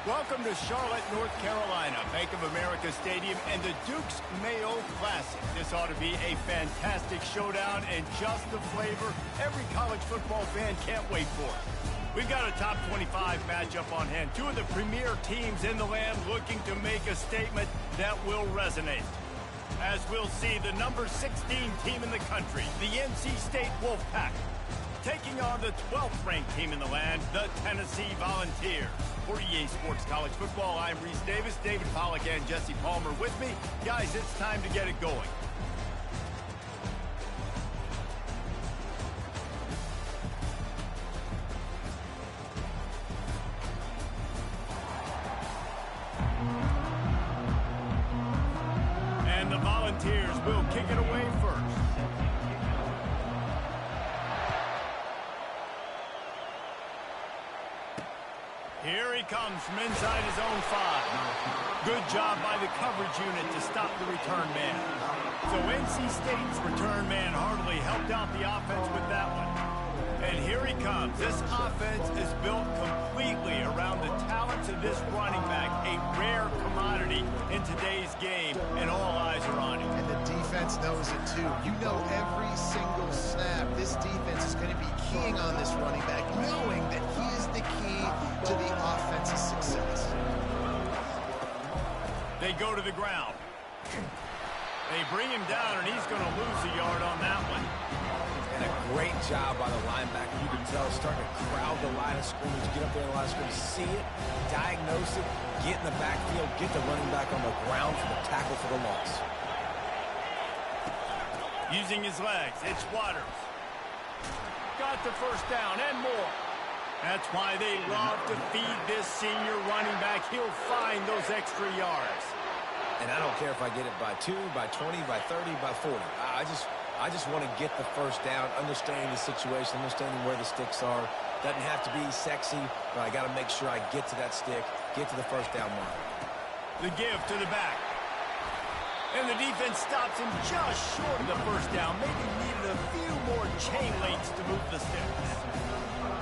Welcome to Charlotte, North Carolina, Bank of America Stadium, and the Duke's Mayo Classic. This ought to be a fantastic showdown and just the flavor every college football fan can't wait for. We've got a top 25 matchup on hand. Two of the premier teams in the land looking to make a statement that will resonate. As we'll see, the number 16 team in the country, the NC State Wolfpack, taking on the 12th ranked team in the land, the Tennessee Volunteers. For EA Sports College Football, I'm Reese Davis, David Pollack, and Jesse Palmer with me. Guys, it's time to get it going. And the Volunteers will kick it away first. Here he comes from inside his own 5. Good job by the coverage unit to stop the return man. So NC State's return man hardly helped out the offense with that one. And here he comes. This offense is built completely around the talents of this running back, a rare commodity in today's game, and all eyes are on him. And the defense knows it too. You know every single snap, this defense is going to be keying on this running back, knowing that he is the key to the offense's success. They go to the ground. They bring him down, and he's going to lose a yard on that one. And a great job by the linebacker. You can tell starting to crowd the line of scrimmage, get up there in the line of scrimmage, see it, diagnose it, get in the backfield, get the running back on the ground for the tackle for the loss. Using his legs, it's Waters. Got the first down and more. That's why they love to feed this senior running back. He'll find those extra yards. And I don't care if I get it by 2, by 20, by 30, by 40. I just want to get the first down, understanding the situation, understanding where the sticks are. Doesn't have to be sexy, but I got to make sure I get to that stick, get to the first down mark. The give to the back. And the defense stops him just short of the first down. Maybe needed a few more chain links to move the sticks.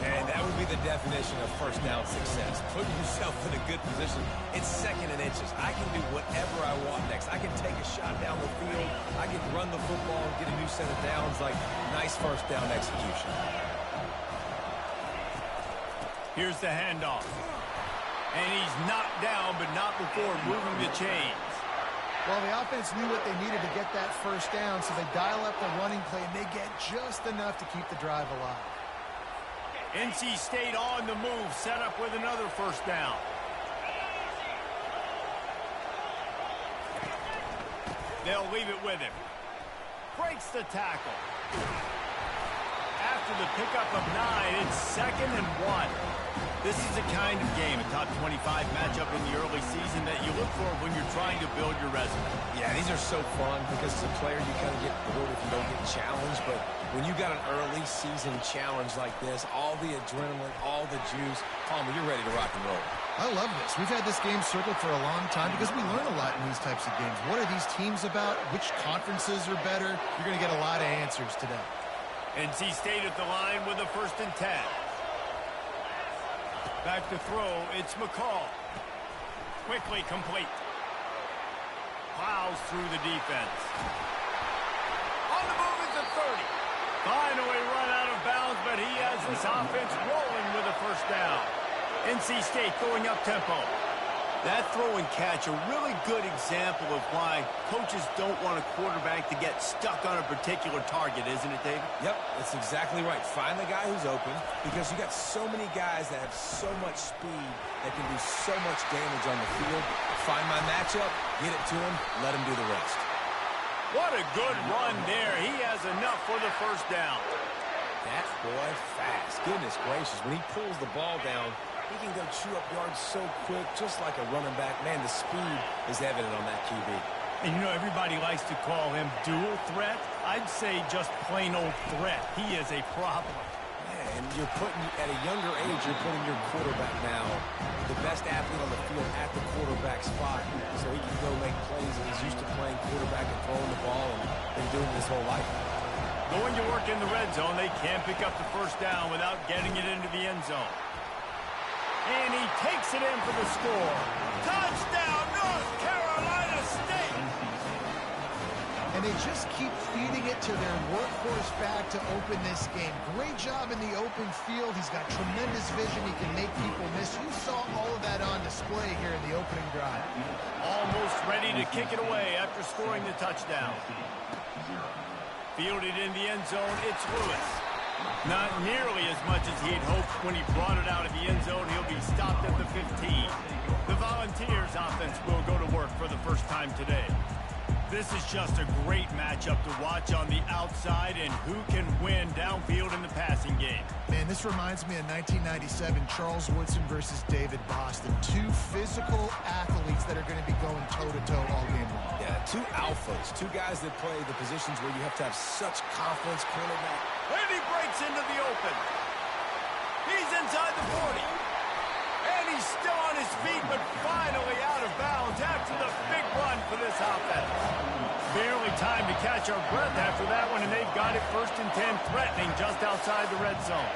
And that would be the definition of first down success. Putting yourself in a good position. It's second and inches. I can do whatever I want next. I can take a shot down the field. I can run the football and get a new set of downs. Like, nice first down execution. Here's the handoff. And he's knocked down, but not before moving the chains. Well, the offense knew what they needed to get that first down, so they dial up the running play, and they get just enough to keep the drive alive. NC State on the move, set up with another first down. They'll leave it with him. Breaks the tackle. After the pickup of 9, it's 2nd and 1. This is the kind of game, a top 25 matchup in the early season that you look for when you're trying to build your resume. Yeah, these are so fun because as a player you kind of get bored if you don't get challenged, but when you got an early season challenge like this, all the adrenaline, all the juice, Palmer, you're ready to rock and roll. I love this. We've had this game circled for a long time because we learn a lot in these types of games. What are these teams about? Which conferences are better? You're going to get a lot of answers today. NC State at the line with a 1st and 10. Back to throw, it's McCall. Quickly complete. Plows through the defense. On the move is the 30. Finally run out of bounds, but he has this offense rolling with a first down. NC State going up tempo. That throw and catch, a really good example of why coaches don't want a quarterback to get stuck on a particular target, isn't it, David? Yep, that's exactly right. Find the guy who's open because you got so many guys that have so much speed that can do so much damage on the field. Find my matchup, get it to him, let him do the rest. What a good run there. He has enough for the first down. That boy fast. Goodness gracious, when he pulls the ball down, he can go chew up yards so quick, just like a running back. Man, the speed is evident on that QB. And you know, everybody likes to call him dual threat. I'd say just plain old threat. He is a problem. Yeah, and you're putting, at a younger age, you're putting your quarterback now, the best athlete on the field at the quarterback spot, so he can go make plays. And he's used to playing quarterback and throwing the ball and been doing it his whole life. Going to work in the red zone, they can't pick up the first down without getting it into the end zone. And he takes it in for the score. Touchdown, North Carolina State! And they just keep feeding it to their workhorse back to open this game. Great job in the open field. He's got tremendous vision. He can make people miss. You saw all of that on display here in the opening drive. Almost ready to kick it away after scoring the touchdown. Fielded in the end zone, it's Lewis. Not nearly as much as he'd hoped when he brought it out of the end zone. He'll be stopped at the 15. The Volunteers offense will go to work for the first time today. This is just a great matchup to watch on the outside, and who can win downfield in the passing game. Man, this reminds me of 1997, Charles Woodson versus David Boston. Two physical athletes that are going to be going toe-to-toe all game long. Yeah, two alphas, two guys that play the positions where you have to have such confidence, cornerback. And he breaks into the open. He's inside the 40. And he's still on his feet, but finally out of bounds after the big run for this offense. Barely time to catch our breath after that one, and they've got it 1st and 10, threatening just outside the red zone.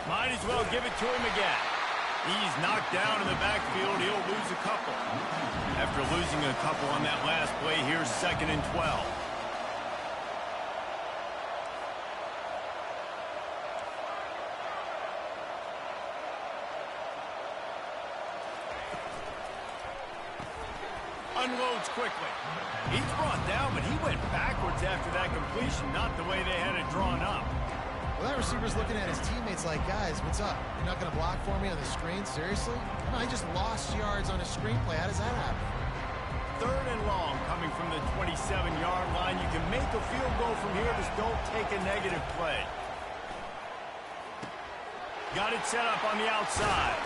Might as well give it to him again. He's knocked down in the backfield. He'll lose a couple. After losing a couple on that last play, here's 2nd and 12. Unloads quickly. He's brought down, but he went backwards after that completion, not the way they had it drawn up. Well, that receiver's looking at his teammates like, guys, what's up? You're not going to block for me on the screen? Seriously? No, I just lost yards on a screenplay. How does that happen? 3rd and long coming from the 27-yard line. You can make a field goal from here. Just don't take a negative play. Got it set up on the outside.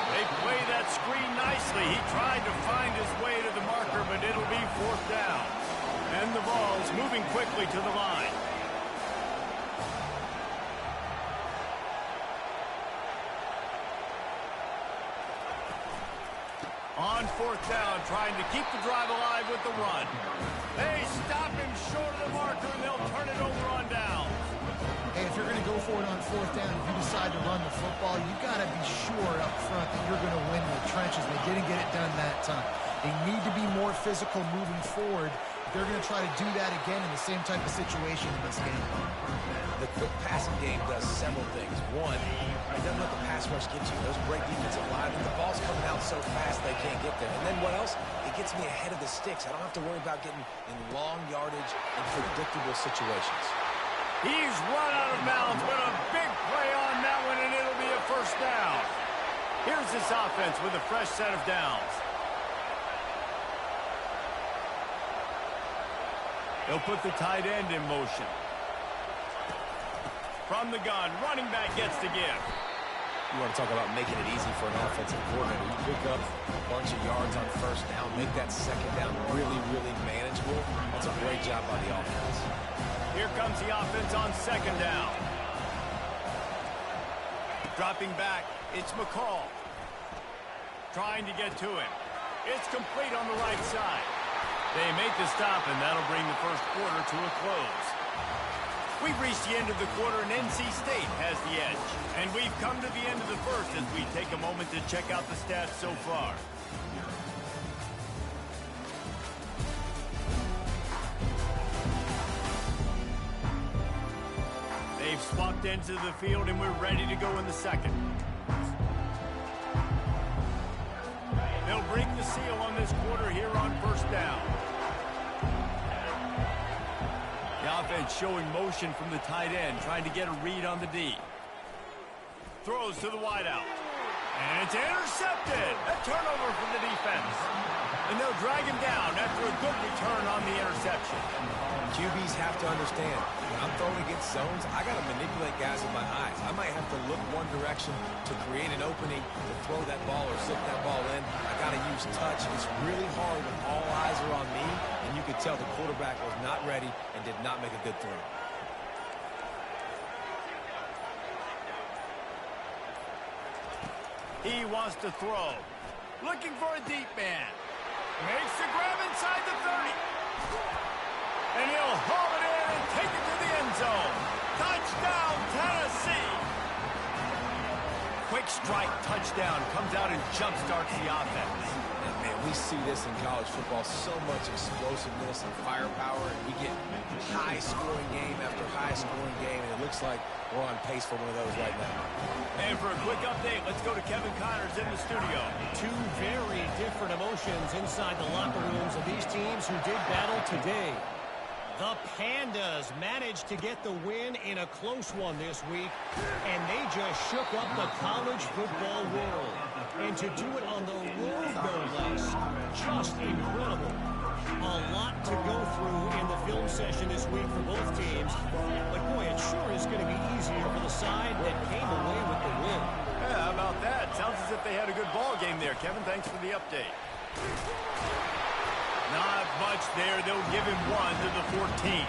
They play that screen nicely. He tried to find his way to the marker, but it'll be 4th down. And the ball's moving quickly to the line. On 4th down, trying to keep the drive alive with the run. They stop him short of the marker, and they'll turn it over on down. Hey, if you're going to go for it on 4th down, if you decide to run the football, you got to be sure up front that you're going to win the trenches. They didn't get it done that time. They need to be more physical moving forward. They're going to try to do that again in the same type of situation in this game. The quick passing game does several things. One, it doesn't let the pass rush get you. There's great defensive line, and the ball's coming out so fast they can't get there. And then what else? It gets me ahead of the sticks. I don't have to worry about getting in long yardage and predictable situations. He's run out of bounds, but a big play on that one, and it'll be a 1st down. Here's this offense with a fresh set of downs. They'll put the tight end in motion. From the gun, running back gets to give. You want to talk about making it easy for an offensive coordinator. You pick up a bunch of yards on 1st down, make that 2nd down really, really manageable. That's a great job by the offense. Here comes the offense on 2nd down. Dropping back, it's McCall. Trying to get to him. It's complete on the right side. They make the stop, and that'll bring the 1st quarter to a close. We've reached the end of the quarter, and NC State has the edge. And we've come to the end of the 1st as we take a moment to check out the stats so far. They've swapped ends of the field, and we're ready to go in the 2nd. They'll break the seal on this quarter here on 1st down. The offense showing motion from the tight end, trying to get a read on the D. Throws to the wideout. And it's intercepted. A turnover from the defense. And they'll drag him down after a good return on the interception. QBs have to understand, when I'm throwing against zones, I got to manipulate guys with my eyes. I might have to look one direction to create an opening to throw that ball or slip that ball in. I got to use touch. It's really hard when all eyes are on me, and you could tell the quarterback was not ready and did not make a good throw. He wants to throw. Looking for a deep man. Makes the grab inside the 30. And he'll haul it in and take it to the end zone. Touchdown, Tennessee. quick strike touchdown. Comes out and jump-starts the offense. And man, we see this in college football, so much explosiveness and firepower, and we get high-scoring game after high-scoring game, and it looks like we're on pace for one of those right now. And for a quick update, let's go to Kevin Connors in the studio. Two very different emotions inside the locker rooms of these teams who did battle today. The Pandas managed to get the win in a close one this week, and they just shook up the college football world. And to do it on the road, no less, just incredible. A lot to go through in the film session this week for both teams, but boy, it sure is going to be easier for the side that came away with the win. Yeah, how about that? Sounds as if they had a good ball game there. Kevin, thanks for the update. Not much there. They'll give him 1 to the 14.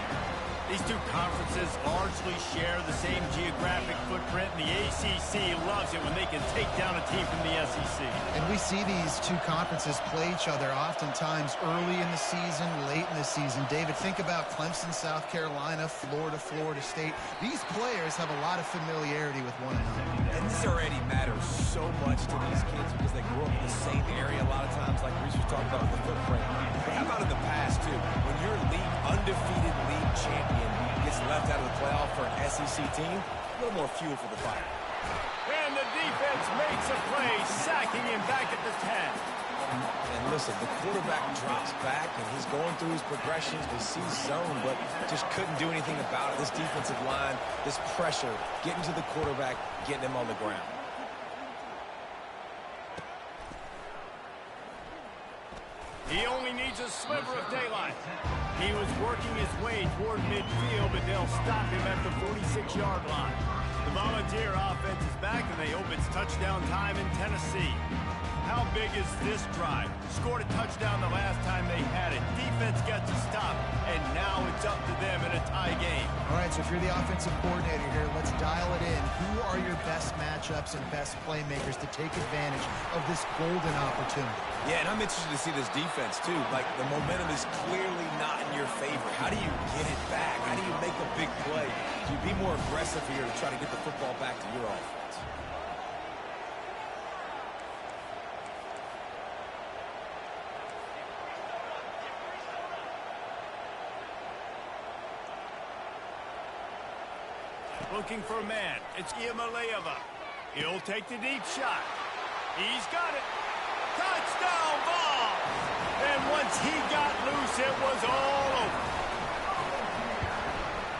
These two conferences largely share the same geographic footprint, and the ACC loves it when they can take down a team from the SEC. And we see these two conferences play each other oftentimes early in the season, late in the season. David, think about Clemson, South Carolina, Florida, Florida State. These players have a lot of familiarity with one another. And this already matters so much to these kids because they grew up in the same area a lot of times, like Reese was talking about with the footprint. But how about in the past, too? When your undefeated league champion gets left out of the playoff for an SEC team, a little more fuel for the fire. And the defense makes a play, sacking him back at the 10. And listen, the quarterback drops back, and he's going through his progressions. We see zone, but just couldn't do anything about it. This defensive line, this pressure, getting to the quarterback, getting him on the ground. He only needs a sliver of daylight. He was working his way toward midfield, but they'll stop him at the 46-yard line. The Volunteer offense is back, and they hope it's touchdown time in Tennessee. How big is this drive? Scored a touchdown the last time they had it. Defense got to stop, and now it's up to them in a tie game. All right, so if you're the offensive coordinator here, let's dial it in. Who are your best matchups and best playmakers to take advantage of this golden opportunity? Yeah, and I'm interested to see this defense, too. Like, the momentum is clearly not in your favor. How do you get it back? How do you make a big play? Do you be more aggressive here to try to get the football back to your offense? Looking for a man. It's Iamaleava. He'll take the deep shot. He's got it. Touchdown ball! And once he got loose, it was all over.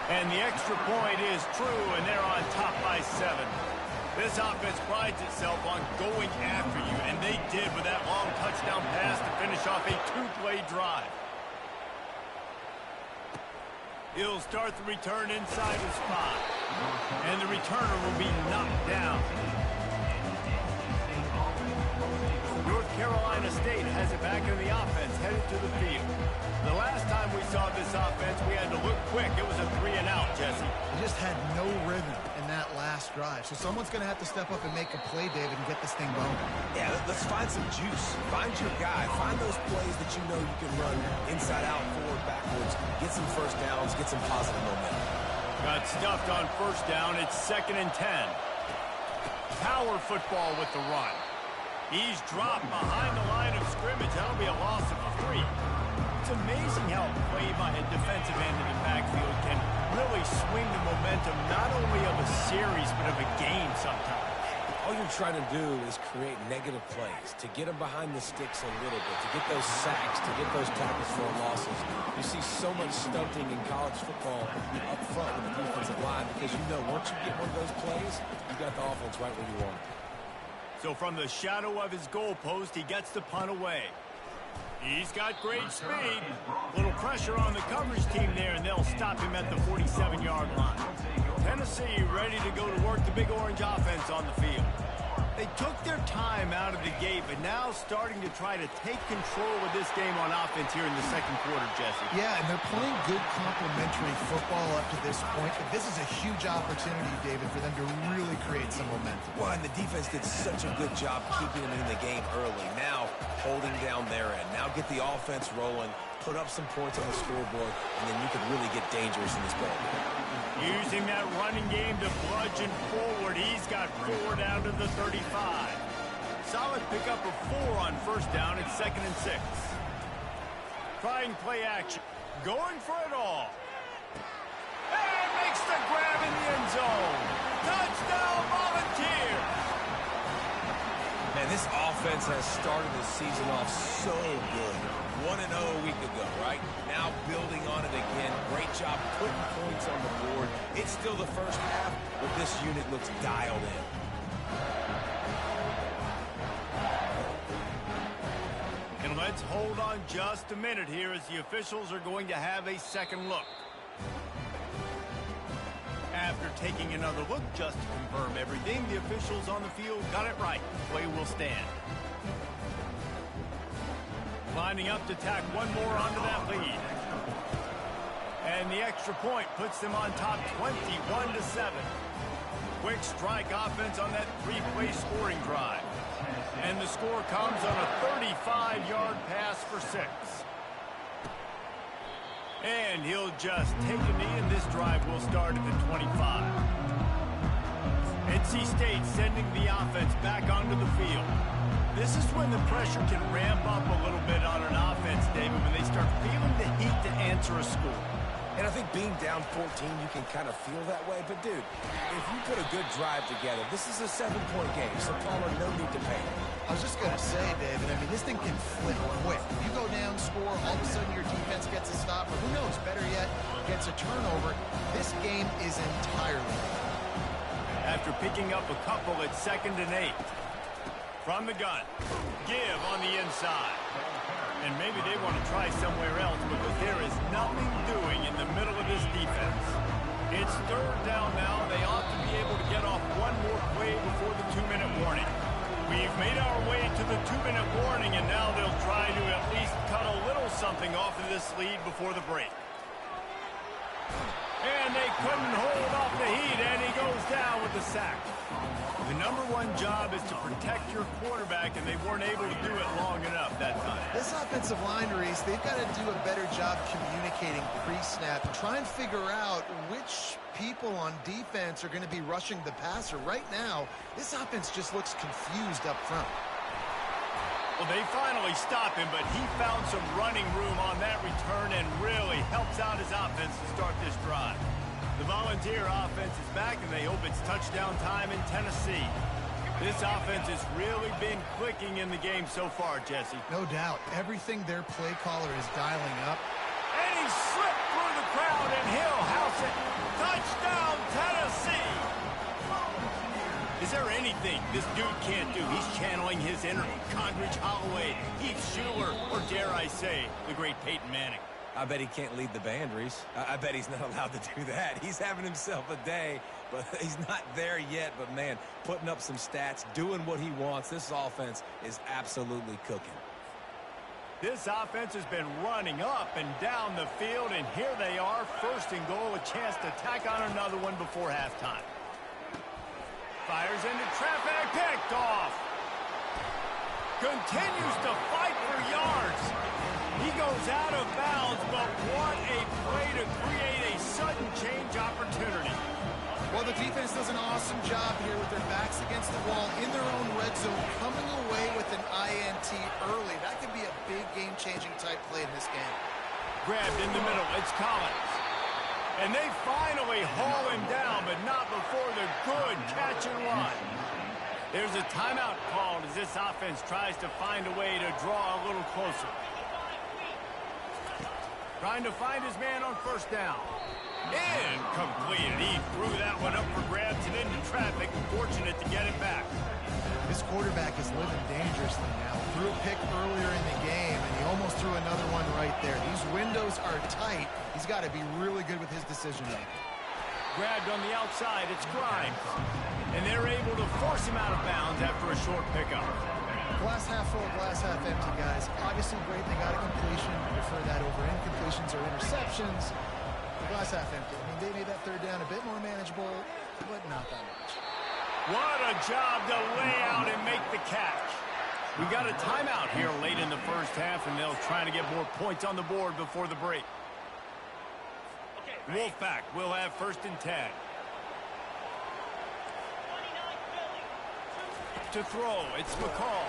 And the extra point is true, and they're on top by 7. This offense prides itself on going after you, and they did with that long touchdown pass to finish off a 2-play drive. He'll start the return inside his spot. And the returner will be knocked down. North Carolina State has it back in the offense, headed to the field. The last time we saw this offense, we had to look quick. It was a 3-and-out, Jesse. They just had no rhythm in that last drive. So someone's going to have to step up and make a play, David, and get this thing going. Yeah, let's find some juice. Find your guy. Find those plays that you know you can run inside out, forward, backwards. Get some first downs. Get some positive momentum. Got stuffed on first down. It's 2nd and 10. Power football with the run. He's dropped behind the line of scrimmage. That'll be a loss of 3. It's amazing how a play by a defensive end in the backfield can really swing the momentum not only of a series but of a game sometimes. All you're trying to do is create negative plays, to get them behind the sticks a little bit, to get those sacks, to get those tackles for losses. You see so much stunting in college football up front with the defensive line because you know once you get one of those plays, you got the offense right where you want it. So from the shadow of his goalpost, he gets the punt away. He's got great speed. Little pressure on the coverage team there, and they'll stop him at the 47-yard line. Tennessee ready to go to work the Big Orange offense on the field. They took their time out of the gate, but now starting to try to take control of this game on offense here in the second quarter, Jesse. Yeah, and they're playing good complementary football up to this point, but this is a huge opportunity, David, for them to really create some momentum. Well, and the defense did such a good job keeping them in the game early. Now, holding down their end. Now get the offense rolling, put up some points on the scoreboard, and then you can really get dangerous in this ball game. Using that running game to bludgeon forward. He's got 4 down to the 35. Solid pickup of 4 on first down. It's 2nd and 6. Trying play action. Going for it all. And makes the grab in the end zone. Touchdown, Volunteers. Man, this offense has started the season off so good. 1-0 a week ago, right? Now building on it again. Great job putting points on the board. It's still the first half, but this unit looks dialed in. And let's hold on just a minute here as the officials are going to have a second look. After taking another look just to confirm everything, the officials on the field got it right. Play will stand. Lining up to tack one more onto that lead. And the extra point puts them on top 21-7. Quick strike offense on that 3-play scoring drive. And the score comes on a 35-yard pass for 6. And he'll just take a knee, and this drive will start at the 25. NC State sending the offense back onto the field. This is when the pressure can ramp up a little bit on an offense, David, when they start feeling the heat to answer a score. And I think being down 14, you can kind of feel that way. But, dude, if you put a good drive together, this is a 7-point game, so Paula, no need to panic. I was just going to say, David, I mean, this thing can flip quick. You go down, score, all of a sudden your defense gets a stop, or who knows, better yet, gets a turnover. This game is entirely. After picking up a couple at 2nd and 8. From the gun. Give on the inside. And maybe they want to try somewhere else because there is nothing doing in the middle of this defense. It's 3rd down now. They ought to be able to get off one more play before the 2-minute warning. We've made our way to the 2-minute warning, and now they'll try to at least cut a little something off of this lead before the break. And they couldn't hold off the heat, and he goes down with the sack. The #1 job is to protect your quarterback, and they weren't able to do it long enough that time. This offensive line, Reese, they've got to do a better job communicating pre-snap and try and figure out which people on defense are going to be rushing the passer. Right now, this offense just looks confused up front. Well, they finally stop him, but he found some running room on that return and really helps out his offense to start this drive. The Volunteer offense is back, and they hope it's touchdown time in Tennessee. This offense has really been clicking in the game so far, Jesse. No doubt. Everything their play caller is dialing up. And he slipped through the crowd, and he'll house it. Touchdown, Tennessee! Is there anything this dude can't do? He's channeling his inner Condridge Holloway, Heath Schuler, or dare I say, the great Peyton Manning. I bet he can't lead the band, Reese. I bet he's not allowed to do that. He's having himself a day, but he's not there yet. But, man, putting up some stats, doing what he wants. This offense is absolutely cooking. This offense has been running up and down the field, and here they are, 1st and goal, a chance to tack on another one before halftime. Fires into traffic, picked off. Continues to fight for yards. He goes out of bounds, but what a play to create a sudden change opportunity. Well, the defense does an awesome job here with their backs against the wall in their own red zone, coming away with an INT early. That could be a big game-changing type play in this game. Grabbed in the middle, it's Collins. And they finally haul him down, but not before the good catch and run. There's a timeout called as this offense tries to find a way to draw a little closer. Trying to find his man on 1st down. Incomplete. He threw that one up for grabs and into traffic. Fortunate to get it back. This quarterback is living dangerously now. Threw a pick earlier in the game, and he almost threw another one right there. These windows are tight. He's got to be really good with his decision-making. Grabbed on the outside. It's Grimes. And they're able to force him out of bounds after a short pickup. Glass half full, glass half empty, guys. Obviously great they got a completion. Prefer that over incompletions or interceptions. The glass half empty. I mean, they made that 3rd down a bit more manageable, but not that much. What a job to lay out and make the catch. We got a timeout here late in the 1st half, and they'll try to get more points on the board before the break. Wolfpack will have 1st and 10. To throw, it's McCall.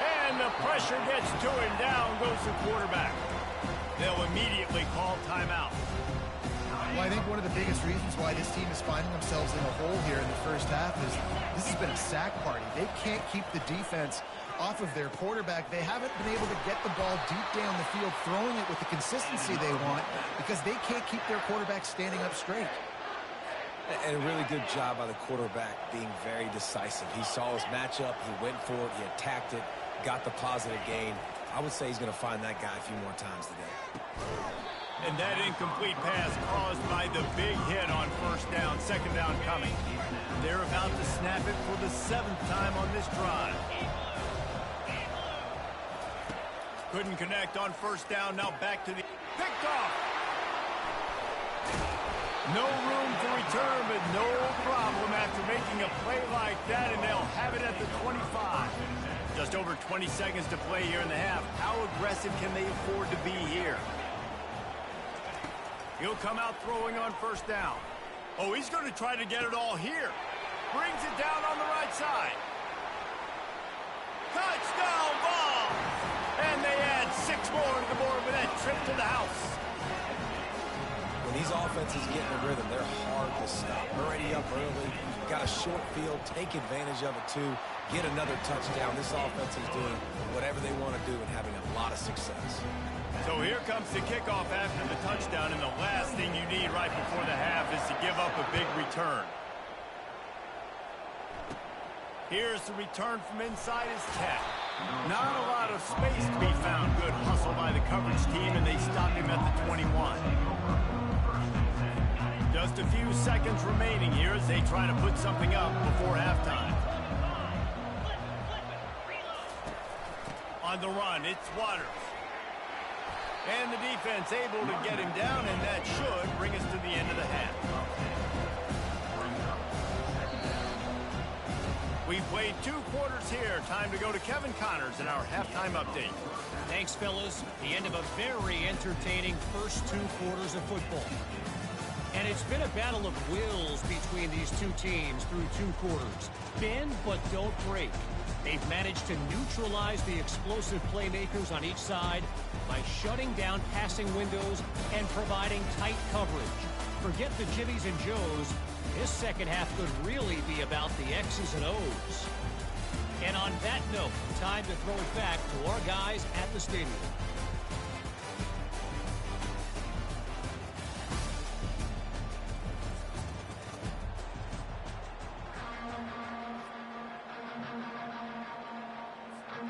And the pressure gets to him. Down goes the quarterback. They'll immediately call timeout. Well, I think one of the biggest reasons why this team is finding themselves in a hole here in the first half is this has been a sack party. They can't keep the defense off of their quarterback. They haven't been able to get the ball deep down the field, throwing it with the consistency they want because they can't keep their quarterback standing up straight. And a really good job by the quarterback being very decisive. He saw his matchup, he went for it, he attacked it, got the positive gain. I would say he's going to find that guy a few more times today. And that incomplete pass caused by the big hit on 1st down, 2nd down coming. They're about to snap it for the 7th time on this drive. Couldn't connect on 1st down, now back to the picked off. No room to return, but no problem after making a play like that, and they'll have it at the 25. Just over 20 seconds to play here in the half. How aggressive can they afford to be here? He'll come out throwing on 1st down. Oh, he's going to try to get it all here. Brings it down on the right side. Touchdown ball! And they add 6 more to the board with that trip to the house. When these offenses get in a rhythm, they're hard to stop. Already up early, got a short field, take advantage of it too, get another touchdown. This offense is doing whatever they want to do and having a lot of success. So here comes the kickoff after the touchdown, and the last thing you need right before the half is to give up a big return. Here's the return from inside his 10. Not a lot of space to be found. Good hustle by the coverage team, and they stop him at the 21. Just a few seconds remaining here as they try to put something up before halftime. On the run, it's Waters. And the defense able to get him down, and that should bring us to the end of the half. We've played 2 quarters here. Time to go to Kevin Connors in our halftime update. Thanks, fellas. The end of a very entertaining first 2 quarters of football. And it's been a battle of wills between these 2 teams through 2 quarters. Bend, but don't break. They've managed to neutralize the explosive playmakers on each side by shutting down passing windows and providing tight coverage. Forget the Jimmies and Joes. This second half could really be about the X's and O's. And on that note, time to throw it back to our guys at the stadium.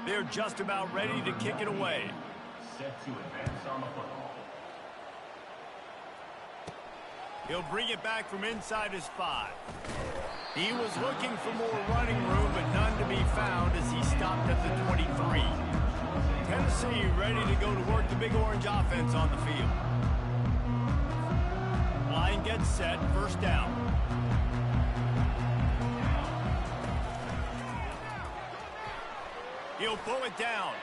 They're just about ready to kick it away. Set to advance on the football. He'll bring it back from inside his 5. He was looking for more running room, but none to be found as he stopped at the 23. Tennessee ready to go to work the Big Orange offense on the field. Line gets set, 1st down. He'll pull it down.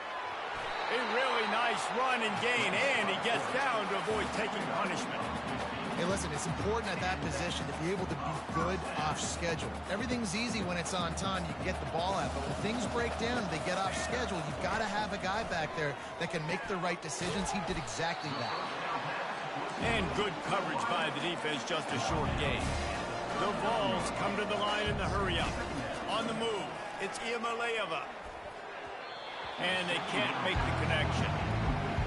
A really nice run and gain, and he gets down to avoid taking punishment. Hey, listen, it's important at that position to be able to be good off schedule. Everything's easy when it's on time. You can get the ball out, but when things break down, they get off schedule. You've got to have a guy back there that can make the right decisions. He did exactly that. And good coverage by the defense, just a short gain. The Vols come to the line in the hurry-up. On the move, it's Iamaleava. And they can't make the connection.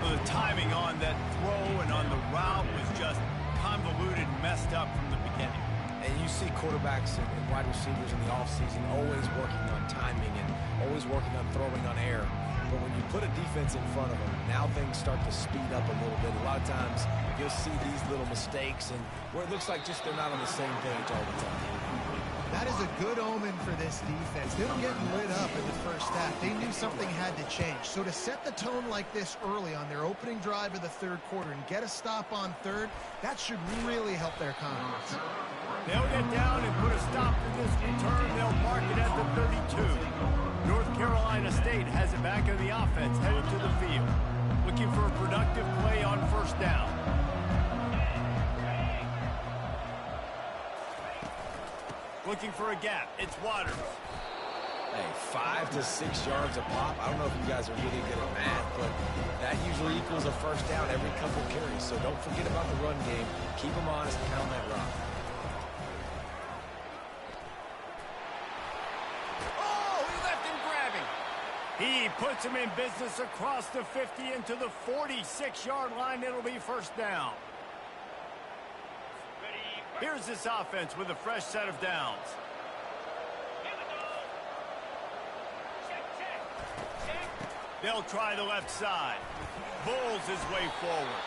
Well, the timing on that throw and on the route was just convoluted, messed up from the beginning. And you see quarterbacks and wide receivers in the offseason always working on timing and always working on throwing on air. But when you put a defense in front of them, now things start to speed up a little bit. A lot of times you'll see these little mistakes and where it looks like just they're not on the same page all the time. That is a good omen for this defense. They were getting lit up in the first half. They knew something had to change. So to set the tone like this early on their opening drive of the 3rd quarter and get a stop on 3rd, that should really help their confidence. They'll get down and put a stop to this return. They'll mark it at the 32. North Carolina State has it back in the offense, headed to the field. Looking for a productive play on 1st down. looking for a gap. It's Waters. Hey, 5 to 6 yards a pop. I don't know if you guys are really good at math, but that usually equals a first down every couple carries. So don't forget about the run game. Keep them honest, pound that rock. Oh, he left him grabbing. He puts him in business across the 50 into the 46-yard line. It'll be first down. Here's this offense with a fresh set of downs. They'll try the left side. Bulls his way forward.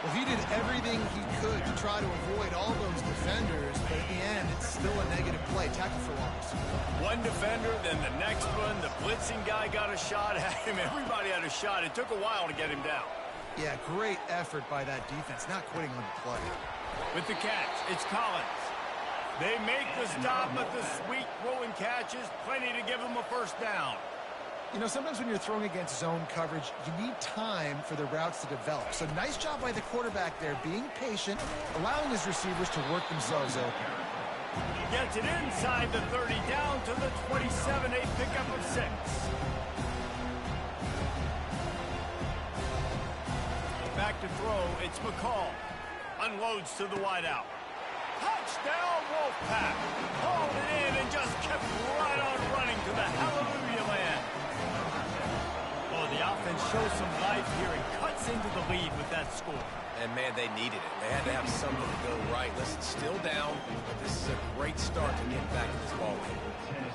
Well, he did everything he could to try to avoid all those defenders, but at the end, it's still a negative play. Tackle for loss. One defender, then the next one. The blitzing guy got a shot at him. Everybody had a shot. It took a while to get him down. Yeah, great effort by that defense, not quitting on the play. With the catch, it's Collins. They make the stop, but the sweet throwing catch is plenty to give them a first down. You know, sometimes when you're throwing against zone coverage, you need time for the routes to develop. So nice job by the quarterback there, being patient, allowing his receivers to work themselves open. Gets it inside the 30, down to the 27, a pickup of 6. Back to throw, it's McCall. Unloads to the wideout. Touchdown, Wolfpack. Hauled it in and just kept right on running to the hallelujah land. Oh, the offense shows some life here and cuts into the lead with that score. And, man, they needed it. They had to have something to go right. Listen, still down, but this is a great start to getting back in this ball game.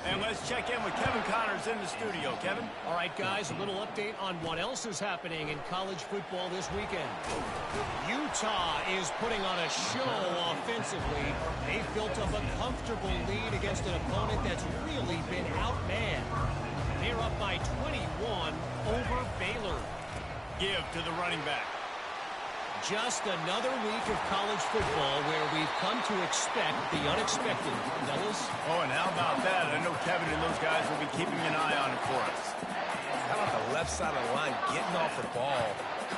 And let's check in with Kevin Connors in the studio. Kevin? All right, guys, a little update on what else is happening in college football this weekend. Utah is putting on a show offensively. They've built up a comfortable lead against an opponent that's really been outmanned. They're up by 21 over Baylor. Give to the running back. Just another week of college football where we've come to expect the unexpected. Fellas? Oh, and how about that? I know Kevin and those guys will be keeping an eye on it for us. How about the left side of the line getting off the ball,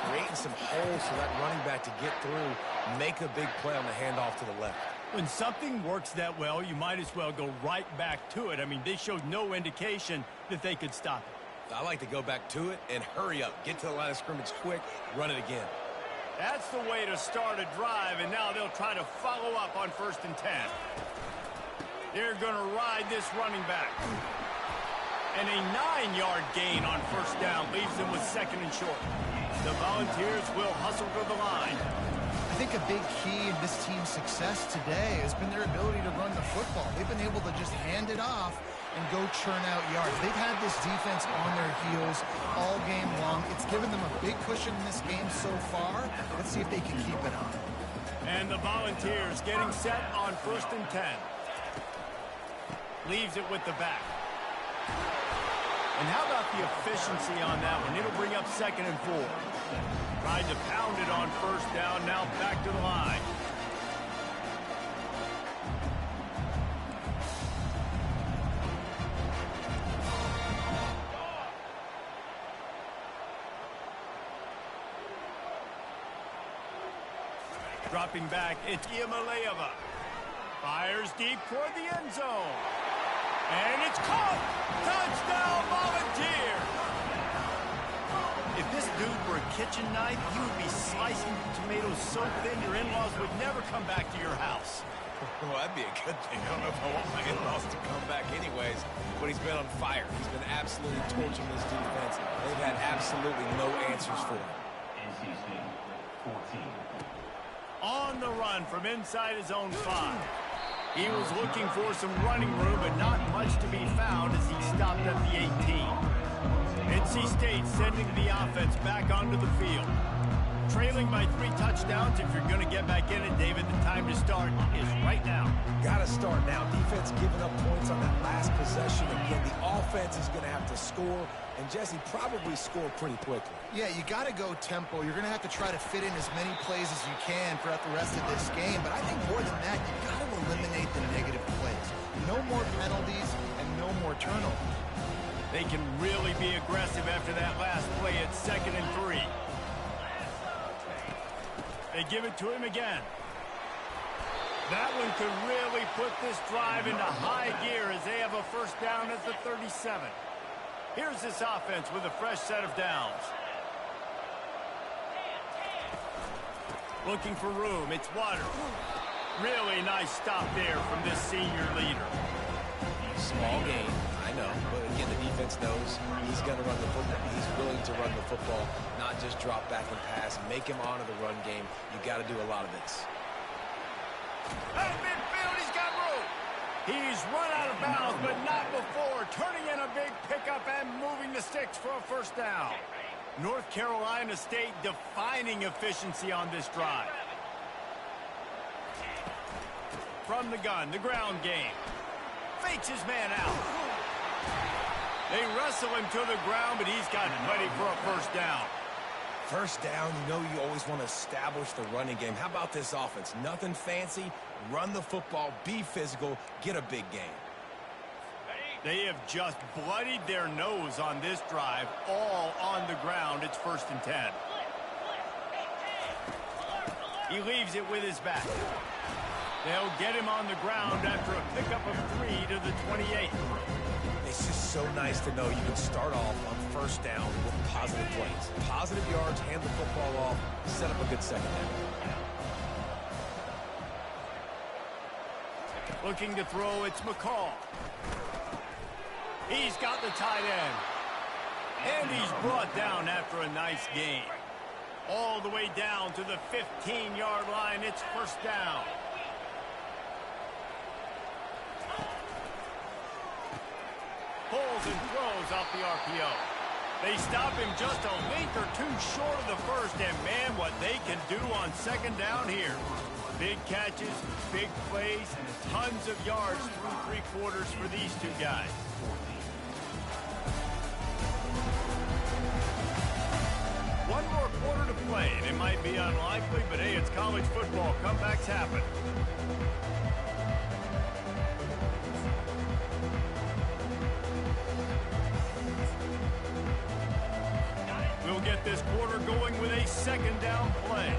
creating some holes for that running back to get through, make a big play on the handoff to the left. When something works that well, you might as well go right back to it. I mean, they showed no indication that they could stop it. I like to go back to it and hurry up. Get to the line of scrimmage quick, run it again. That's the way to start a drive, and now they'll try to follow up on 1st and 10. They're going to ride this running back. And a 9-yard gain on 1st down leaves them with 2nd and short. The Volunteers will hustle to the line. I think a big key in this team's success today has been their ability to run the football. They've been able to just hand it off and go churn out yards. They've had this defense on their heels all game long. It's given them a big cushion in this game so far. Let's see if they can keep it on. And the Volunteers getting set on 1st and 10. Leaves it with the back. And how about the efficiency on that one? It'll bring up 2nd and 4. Tried to pound it on 1st down, now back to the line. Dropping back, it's Iamaleava. Fires deep toward the end zone. And it's caught! Touchdown, Volunteer! If this dude were a kitchen knife, you would be slicing tomatoes so thin your in-laws would never come back to your house. Well, that'd be a good thing. I don't know if I want my in-laws to come back anyways, but he's been on fire. He's been absolutely torching this defense. They've had absolutely no answers for him. NC State 14. On the run from inside his own 5. He was looking for some running room, but not much to be found as he stopped at the 18. NC State sending the offense back onto the field. Trailing by 3 touchdowns. If you're going to get back in it, David, the time to start is right now. Got to start now. Defense giving up points on that last possession. Again, the offense is going to have to score, and Jesse probably score pretty quickly. Yeah, you got to go tempo. You're going to have to try to fit in as many plays as you can throughout the rest of this game. But I think more than that, you got to eliminate the negative plays. No more penalties and no more turnovers. They can really be aggressive after that last play at 2nd and 3. They give it to him again. That one could really put this drive into high gear as they have a first down at the 37. Here's this offense with a fresh set of downs. Looking for room. It's Water. Really nice stop there from this senior leader. Small game, I know, but again, the defense knows he's going to run the football. He's willing to run the football, not just drop back and pass, make him honor the run game. You got to do a lot of this. Out of midfield, he's got room. He's run out of bounds, but not before. Turning in a big pickup and moving the sticks for a first down. North Carolina State defining efficiency on this drive. From the gun, the ground game. Fakes his man out. They wrestle him to the ground, but he's got ready for a first down. First down, you know you always want to establish the running game. How about this offense? Nothing fancy. Run the football, be physical, get a big gain. They have just bloodied their nose on this drive, all on the ground. It's 1st and 10. He leaves it with his back. They'll get him on the ground after a pickup of 3 to the 28. It's just so nice to know you can start off on first down with positive plays. Positive yards, hand the football off, set up a good second down. Looking to throw, it's McCall. He's got the tight end. And he's brought down after a nice gain. All the way down to the 15-yard line. It's first down. Pulls and throws off the RPO. They stop him just a link or two short of the first, and man, what they can do on second down here. Big catches, big plays, tons of yards through 3 quarters for these two guys. One more quarter to play, and it might be unlikely, but hey, it's college football. Comebacks happen. We'll get this quarter going with a second down play.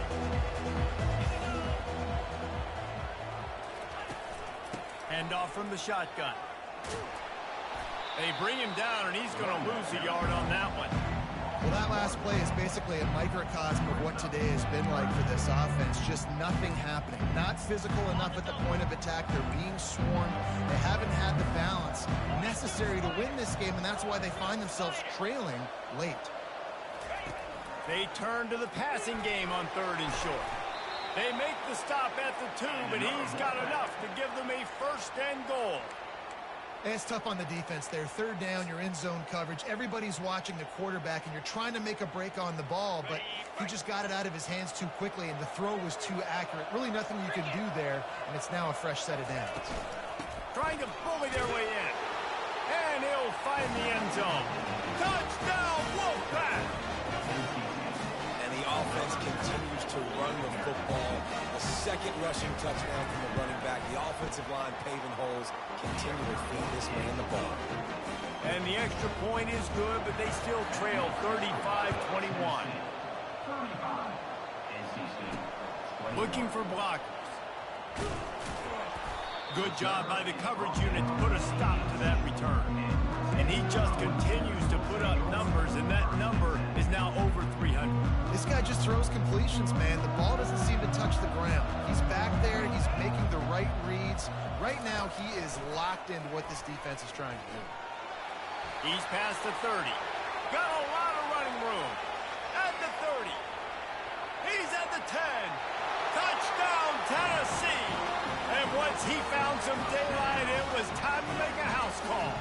Handoff from the shotgun. They bring him down, and he's going to lose a yard on that one. Well, that last play is basically a microcosm of what today has been like for this offense. Just nothing happening. Not physical enough at the point of attack. They're being swarmed. They haven't had the balance necessary to win this game, and that's why they find themselves trailing late. They turn to the passing game on 3rd and short. They make the stop at the 2, but he's got enough to give them a first and goal. And it's tough on the defense there. 3rd down, you're in zone coverage. Everybody's watching the quarterback, and you're trying to make a break on the ball, but he just got it out of his hands too quickly, and the throw was too accurate. Really nothing you can do there, and it's now a fresh set of downs. Trying to bully their way in. And he'll find the end zone. Touchdown, Wolfpack! And the offense continues to run the football. A second rushing touchdown from the running back. The offensive line paving holes. Continue to feed this man the ball. And the extra point is good, but they still trail 35-21. Looking for blockers. Good job by the coverage unit to put a stop to that return. And he just continues to put up numbers, and that number is now over 300. This guy just throws completions, man. The ball doesn't seem to touch the ground. He's back there. He's making the right reads. Right now, he is locked into what this defense is trying to do. He's past the 30. Got a lot of running room. At the 30. He's at the 10. Touchdown, Tennessee. And once he found some daylight, it was time to make a house call.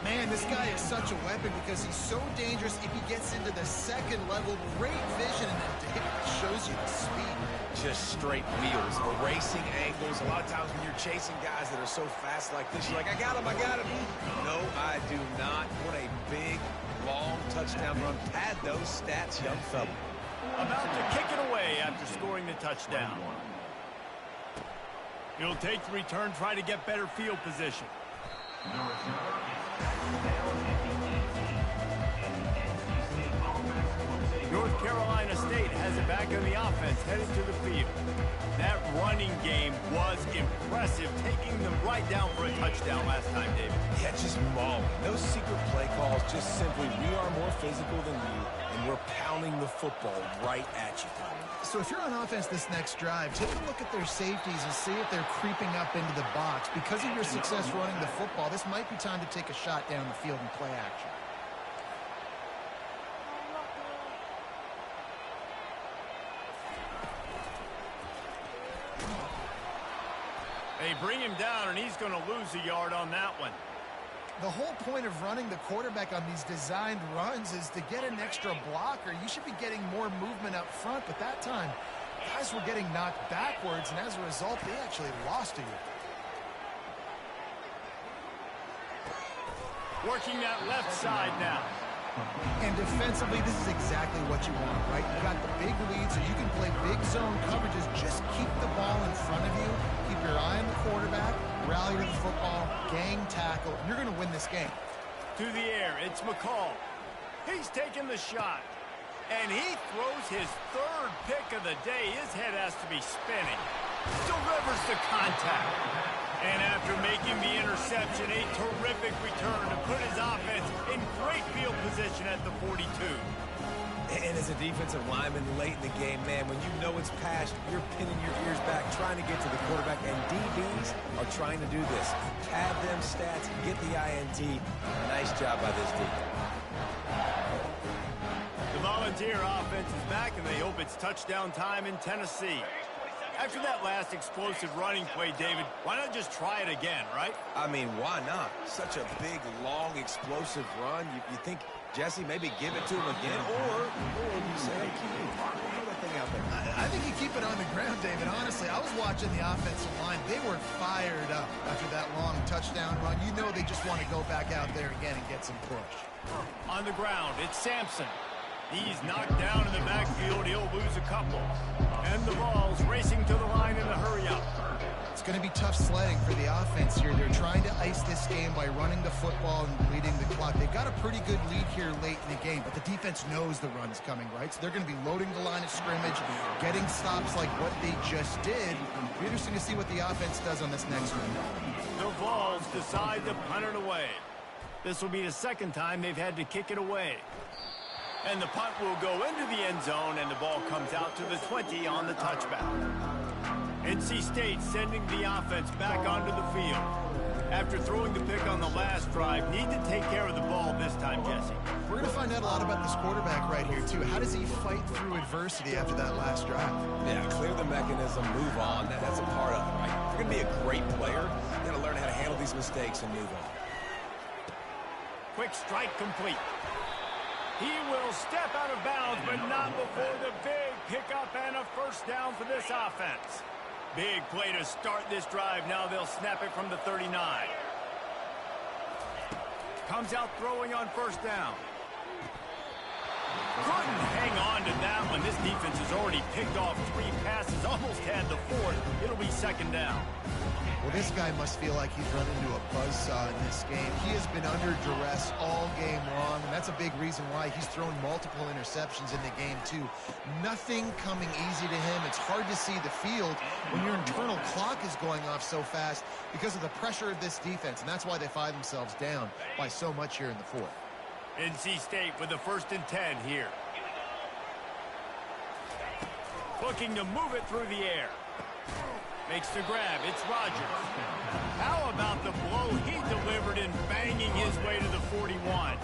Man, this guy is such a weapon because he's so dangerous if he gets into the second level. Great vision, and it shows you the speed. Just straight wheels, erasing angles. A lot of times when you're chasing guys that are so fast like this, you're like, I got him. No, I do not. What a big, long touchdown run. Pad those stats, young fella. About to kick it away after scoring the touchdown. He'll take the return, try to get better field position. North North Carolina State has it back on the offense headed to the field. That running game was impressive, taking them right down for a touchdown last time, David. Yeah, just mauling. No secret play calls, just simply we are more physical than you, and we're pounding the football right at you. So if you're on offense this next drive, take a look at their safeties and see if they're creeping up into the box. Because of your success running the football, this might be time to take a shot down the field and play action. They bring him down, and he's going to lose a yard on that one. The whole point of running the quarterback on these designed runs is to get an extra blocker. You should be getting more movement up front, but that time, guys were getting knocked backwards, and as a result, they actually lost a yard. Working that left side now. And defensively, this is exactly what you want, right? You got the big lead, so you can play big zone coverages. Just keep the ball in front of you. Keep your eye on the quarterback. Rally to the football. Gang tackle. And you're going to win this game. To the air, it's McCall. He's taking the shot. And he throws his third pick of the day. His head has to be spinning. Delivers the contact. And after making the interception, a terrific return to put his offense in great field position at the 42. And as a defensive lineman late in the game, man, when you know it's past, you're pinning your ears back, trying to get to the quarterback, and DBs are trying to do this. Pad them stats, get the INT. Nice job by this D. The Volunteer offense is back, and they hope it's touchdown time in Tennessee. After that last explosive running play, David, why not just try it again, right? I mean, why not? Such a big, long, explosive run. You think, Jesse, maybe give it to him again, or you say, hey, throw that thing out there. I think you keep it on the ground, David. Honestly, I was watching the offensive line. They were fired up after that long touchdown run. You know they just want to go back out there again and get some push. On the ground, it's Sampson. He's knocked down in the backfield. He'll lose a couple. And the ball's racing to the line in a hurry-up. It's going to be tough sledding for the offense here. They're trying to ice this game by running the football and bleeding the clock. They've got a pretty good lead here late in the game, but the defense knows the run's coming, right? So they're going to be loading the line of scrimmage, getting stops like what they just did. It'll be interesting to see what the offense does on this next one. The Vols decide to punt it away. This will be the second time they've had to kick it away. And the punt will go into the end zone, and the ball comes out to the 20 on the touchback. NC State sending the offense back onto the field. After throwing the pick on the last drive, need to take care of the ball this time, Jesse. We're going to find out a lot about this quarterback right here, too. How does he fight through adversity after that last drive? Yeah, clear the mechanism, move on. That's a part of it, right? If you're going to be a great player, you got to learn how to handle these mistakes and move on. Quick strike complete. He will step out of bounds, but not before the big pickup and a first down for this offense. Big play to start this drive. Now they'll snap it from the 39. Comes out throwing on first down. Couldn't hang on to that one. This defense has already picked off 3 passes, almost had the 4th. It'll be second down. Well, this guy must feel like he's run into a buzzsaw in this game. He has been under duress all game long, and that's a big reason why he's thrown multiple interceptions in the game, too. Nothing coming easy to him. It's hard to see the field when your internal clock is going off so fast because of the pressure of this defense, and that's why they find themselves down by so much here in the 4th. NC State with the 1st and 10 here. Looking to move it through the air. Makes the grab. It's Rogers. How about the blow he delivered in banging his way to the 41?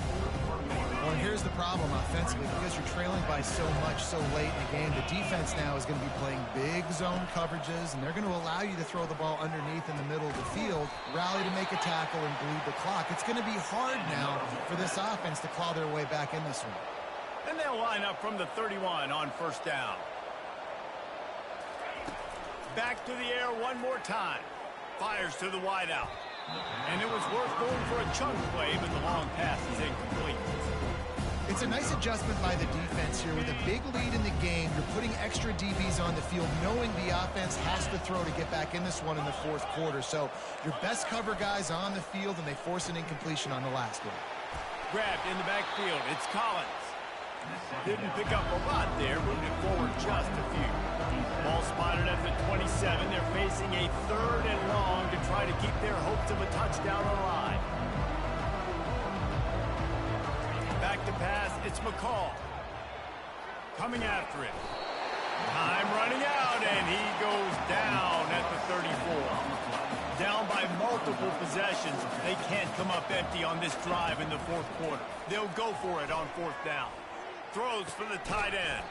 Well, here's the problem offensively. Because you're trailing by so much so late in the game, the defense now is going to be playing big zone coverages, and they're going to allow you to throw the ball underneath in the middle of the field, rally to make a tackle, and bleed the clock. It's going to be hard now for this offense to claw their way back in this one. And they'll line up from the 31 on first down. Back to the air one more time. Fires to the wideout. And it was worth going for a chunk play, but the long pass is incomplete. It's a nice adjustment by the defense here. With a big lead in the game, you're putting extra DBs on the field, knowing the offense has to throw to get back in this one in the 4th quarter. So your best cover guys on the field, and they force an incompletion on the last one. Grabbed in the backfield. It's Collins. Didn't pick up a lot there, moved it forward just a few. Ball spotted at the 27. They're facing a 3rd and long to try to keep their hopes of a touchdown alive. Back to pass, it's McCall. Coming after it. Time running out, and he goes down at the 34. Down by multiple possessions. They can't come up empty on this drive in the 4th quarter. They'll go for it on 4th down. Throws for the tight end.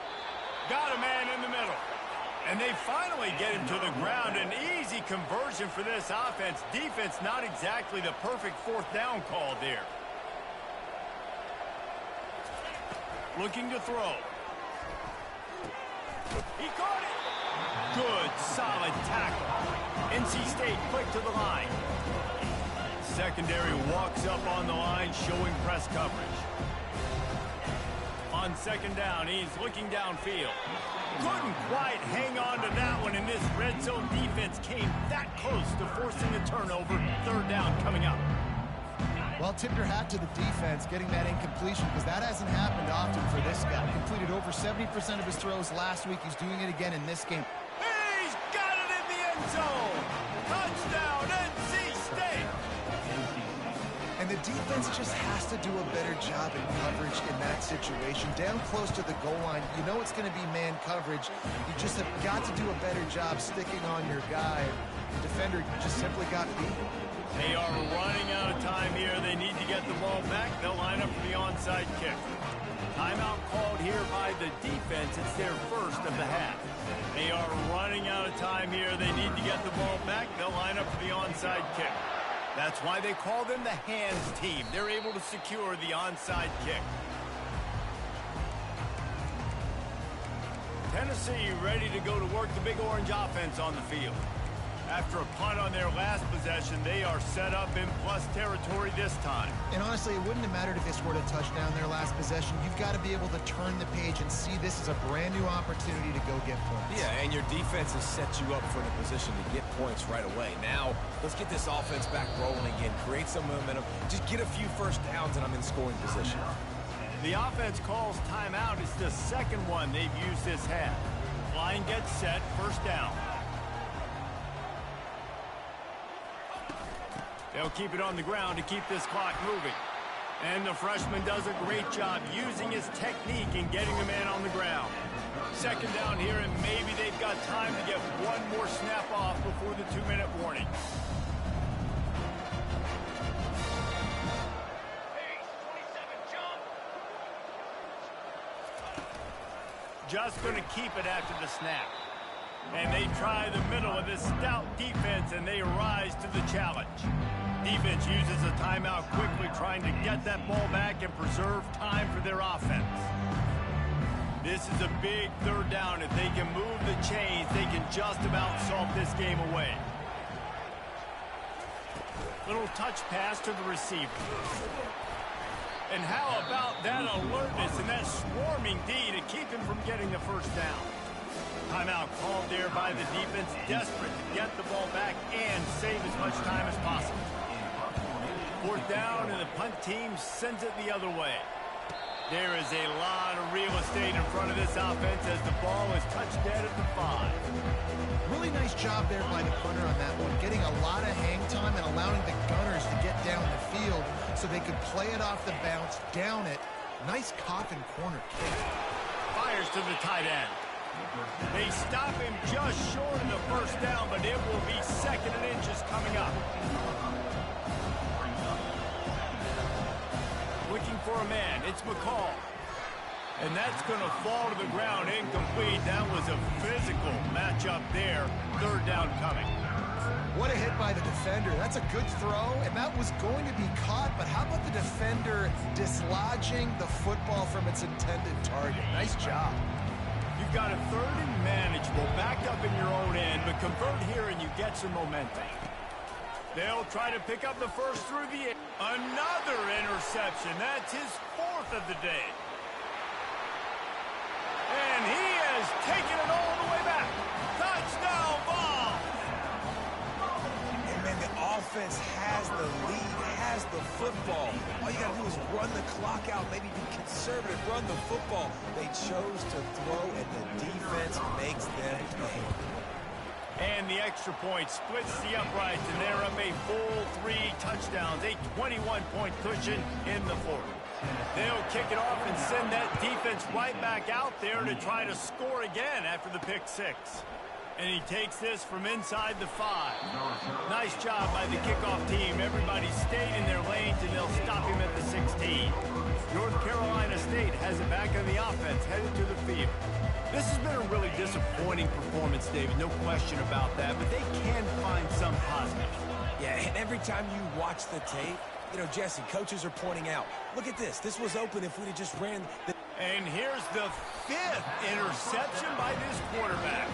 Got a man in the middle. And they finally get him to the ground. An easy conversion for this offense. Defense not exactly the perfect 4th down call there. Looking to throw. He caught it. Good, solid tackle. NC State quick to the line. Secondary walks up on the line, showing press coverage. On 2nd down, he's looking downfield. Couldn't quite hang on to that one, and this red zone defense came that close to forcing a turnover. 3rd down coming up. Well, tip your hat to the defense getting that incompletion, because that hasn't happened often for this guy. Completed over 70% of his throws last week. He's doing it again in this game. He's got it in the end zone. Touchdown, NC State. And the defense just has to do a better job in coverage in that situation. Down close to the goal line, you know it's going to be man coverage. You just have got to do a better job sticking on your guy. The defender just simply got beat. They are running out of time here. They need to get the ball back. They'll line up for the onside kick. Timeout called here by the defense. It's their 1st of the half. They are running out of time here. They need to get the ball back. They'll line up for the onside kick. That's why they call them the hands team. They're able to secure the onside kick. Tennessee ready to go to work the Big Orange offense on the field. After a punt on their last possession, they are set up in plus territory this time. And honestly, it wouldn't have mattered if they scored a touchdown their last possession. You've got to be able to turn the page and see this as a brand new opportunity to go get points. Yeah, and your defense has set you up for a position to get points right away. Now, let's get this offense back rolling again, create some momentum, just get a few 1st downs, and I'm in scoring position. The offense calls timeout. It's the 2nd one they've used this half. Line gets set, 1st down. They'll keep it on the ground to keep this clock moving. And the freshman does a great job using his technique and getting the man on the ground. 2nd down here, and maybe they've got time to get one more snap off before the 2-minute warning. Just going to keep it after the snap. And they try the middle of this stout defense, and they rise to the challenge. Defense uses a timeout quickly, trying to get that ball back and preserve time for their offense. This is a big 3rd down. If they can move the chains, they can just about solve this game away. Little touch pass to the receiver. And how about that alertness and that swarming D to keep him from getting the 1st down? Timeout called there by the defense, desperate to get the ball back and save as much time as possible. 4th down, and the punt team sends it the other way. There is a lot of real estate in front of this offense as the ball is touched dead at the 5. Really nice job there by the punter on that one, getting a lot of hang time and allowing the Gunners to get down the field so they could play it off the bounce, down it. Nice coffin corner kick. Fires to the tight end. They stop him just short of the 1st down, but it will be 2nd and inches coming up. Looking for a man, it's McCall. And that's going to fall to the ground, incomplete. That was a physical matchup there. 3rd down coming. What a hit by the defender. That's a good throw, and that was going to be caught, but how about the defender dislodging the football from its intended target? Nice job. You've got a 3rd and manageable, backed up in your own end, but convert here and you get some momentum. They'll try to pick up the 1st through the air. Another interception. That's his 4th of the day. And he has taken it all the way back. Touchdown ball. And man, the offense has the lead, has the football. All you got to do is run run the clock out, maybe be conservative, run the football. They chose to throw, and the defense makes them pay. And the extra point splits the uprights, and they're up a full 3 touchdowns, a 21-point cushion in the fourth. They'll kick it off and send that defense right back out there to try to score again after the pick 6. And he takes this from inside the 5. Nice job by the kickoff team. Everybody stayed in their lanes, and they'll stop him at the 16. North Carolina State has it back on the offense, headed to the field. This has been a really disappointing performance, David, no question about that, but they can find some positive. Yeah, and every time you watch the tape, you know, Jesse, coaches are pointing out, look at this. This was open if we'd have just ran the... And here's the 5th interception by this quarterback.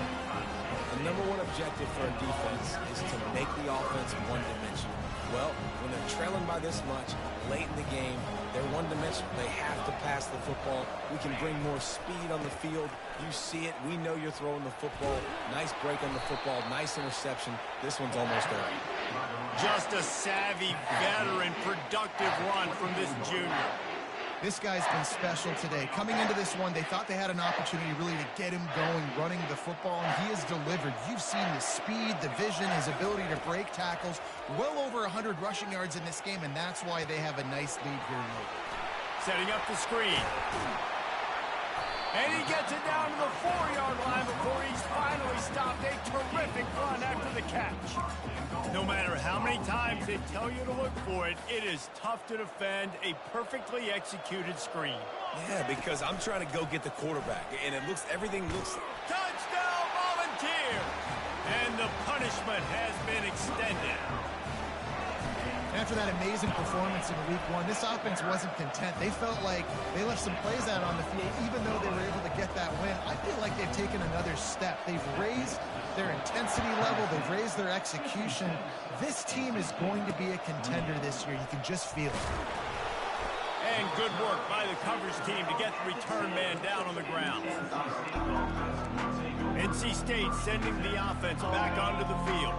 The number one objective for a defense is to make the offense one-dimensional. Well, when they're trailing by this much, late in the game, they're one-dimensional. They have to pass the football. We can bring more speed on the field. You see it. We know you're throwing the football. Nice break on the football. Nice interception. This one's almost over. Just a savvy, veteran, productive run from this junior. This guy's been special today. Coming into this one, they thought they had an opportunity really to get him going, running the football, and he has delivered. You've seen the speed, the vision, his ability to break tackles. Well over 100 rushing yards in this game, and that's why they have a nice lead here late. Setting up the screen. And he gets it down to the 4-yard line before he's finally stopped. A terrific run after the catch. No matter how many times they tell you to look for it, it is tough to defend a perfectly executed screen. Yeah, because I'm trying to go get the quarterback, and everything looks... Touchdown, Volunteer! And the punishment has been extended. After that amazing performance in Week 1, this offense wasn't content. They felt like they left some plays out on the field, even though they were able to get that win. I feel like they've taken another step. They've raised their intensity level. They've raised their execution. This team is going to be a contender this year. You can just feel it. And good work by the coverage team to get the return man down on the ground. NC State sending the offense back onto the field.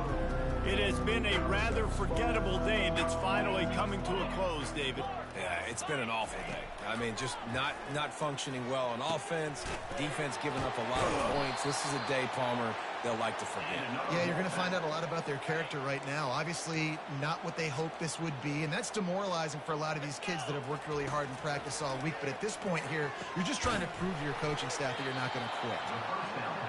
It has been a rather forgettable day that's finally coming to a close, David. Yeah, it's been an awful day. I mean, just not functioning well on offense, defense giving up a lot of points. This is a day, Palmer, they'll like to forget. Yeah, you're going to find out a lot about their character right now. Obviously, not what they hoped this would be, and that's demoralizing for a lot of these kids that have worked really hard in practice all week. But at this point here, you're just trying to prove to your coaching staff that you're not going to quit.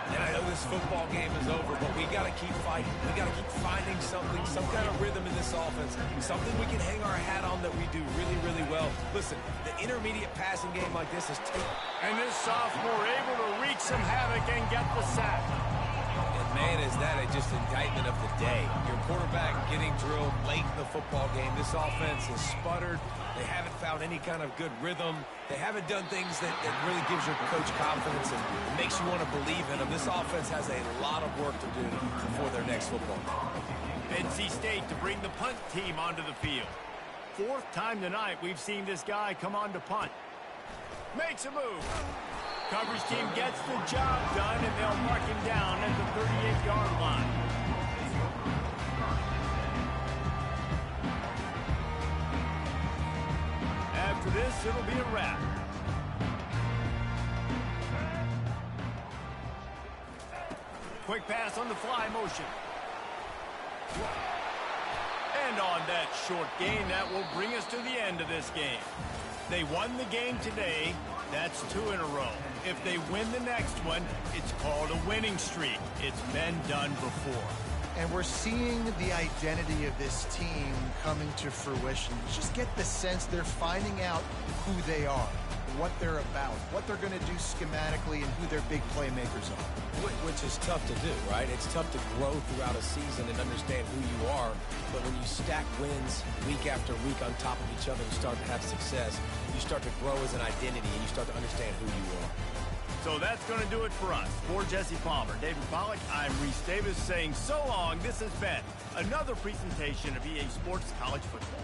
And I know this football game is over, but we got to keep fighting. We got to keep finding something, some kind of rhythm in this offense, something we can hang our hat on that we do really, really well. Listen, the intermediate passing game like this is taking. And this sophomore able to wreak some havoc and get the sack. And man, is that just indictment of the day. Your quarterback getting drilled late in the football game. This offense has sputtered. They haven't found any kind of good rhythm. They haven't done things that really gives your coach confidence and makes you want to believe in them. This offense has a lot of work to do before their next football game. NC State to bring the punt team onto the field. 4th time tonight we've seen this guy come on to punt. Makes a move. Coverage team gets the job done, and they'll mark him down at the 38-yard line. After this, it'll be a wrap. Quick pass on the fly motion. And on that short gain, that will bring us to the end of this game. They won the game today. That's 2 in a row. If they win the next one, it's called a winning streak. It's been done before. And we're seeing the identity of this team coming to fruition. You just get the sense they're finding out who they are, what they're about, what they're going to do schematically, and who their big playmakers are. Which is tough to do, right? It's tough to grow throughout a season and understand who you are. But when you stack wins week after week on top of each other and start to have success, you start to grow as an identity and you start to understand who you are. So that's going to do it for us. For Jesse Palmer, David Pollack, I'm Reese Davis saying so long. This has been another presentation of EA Sports College Football.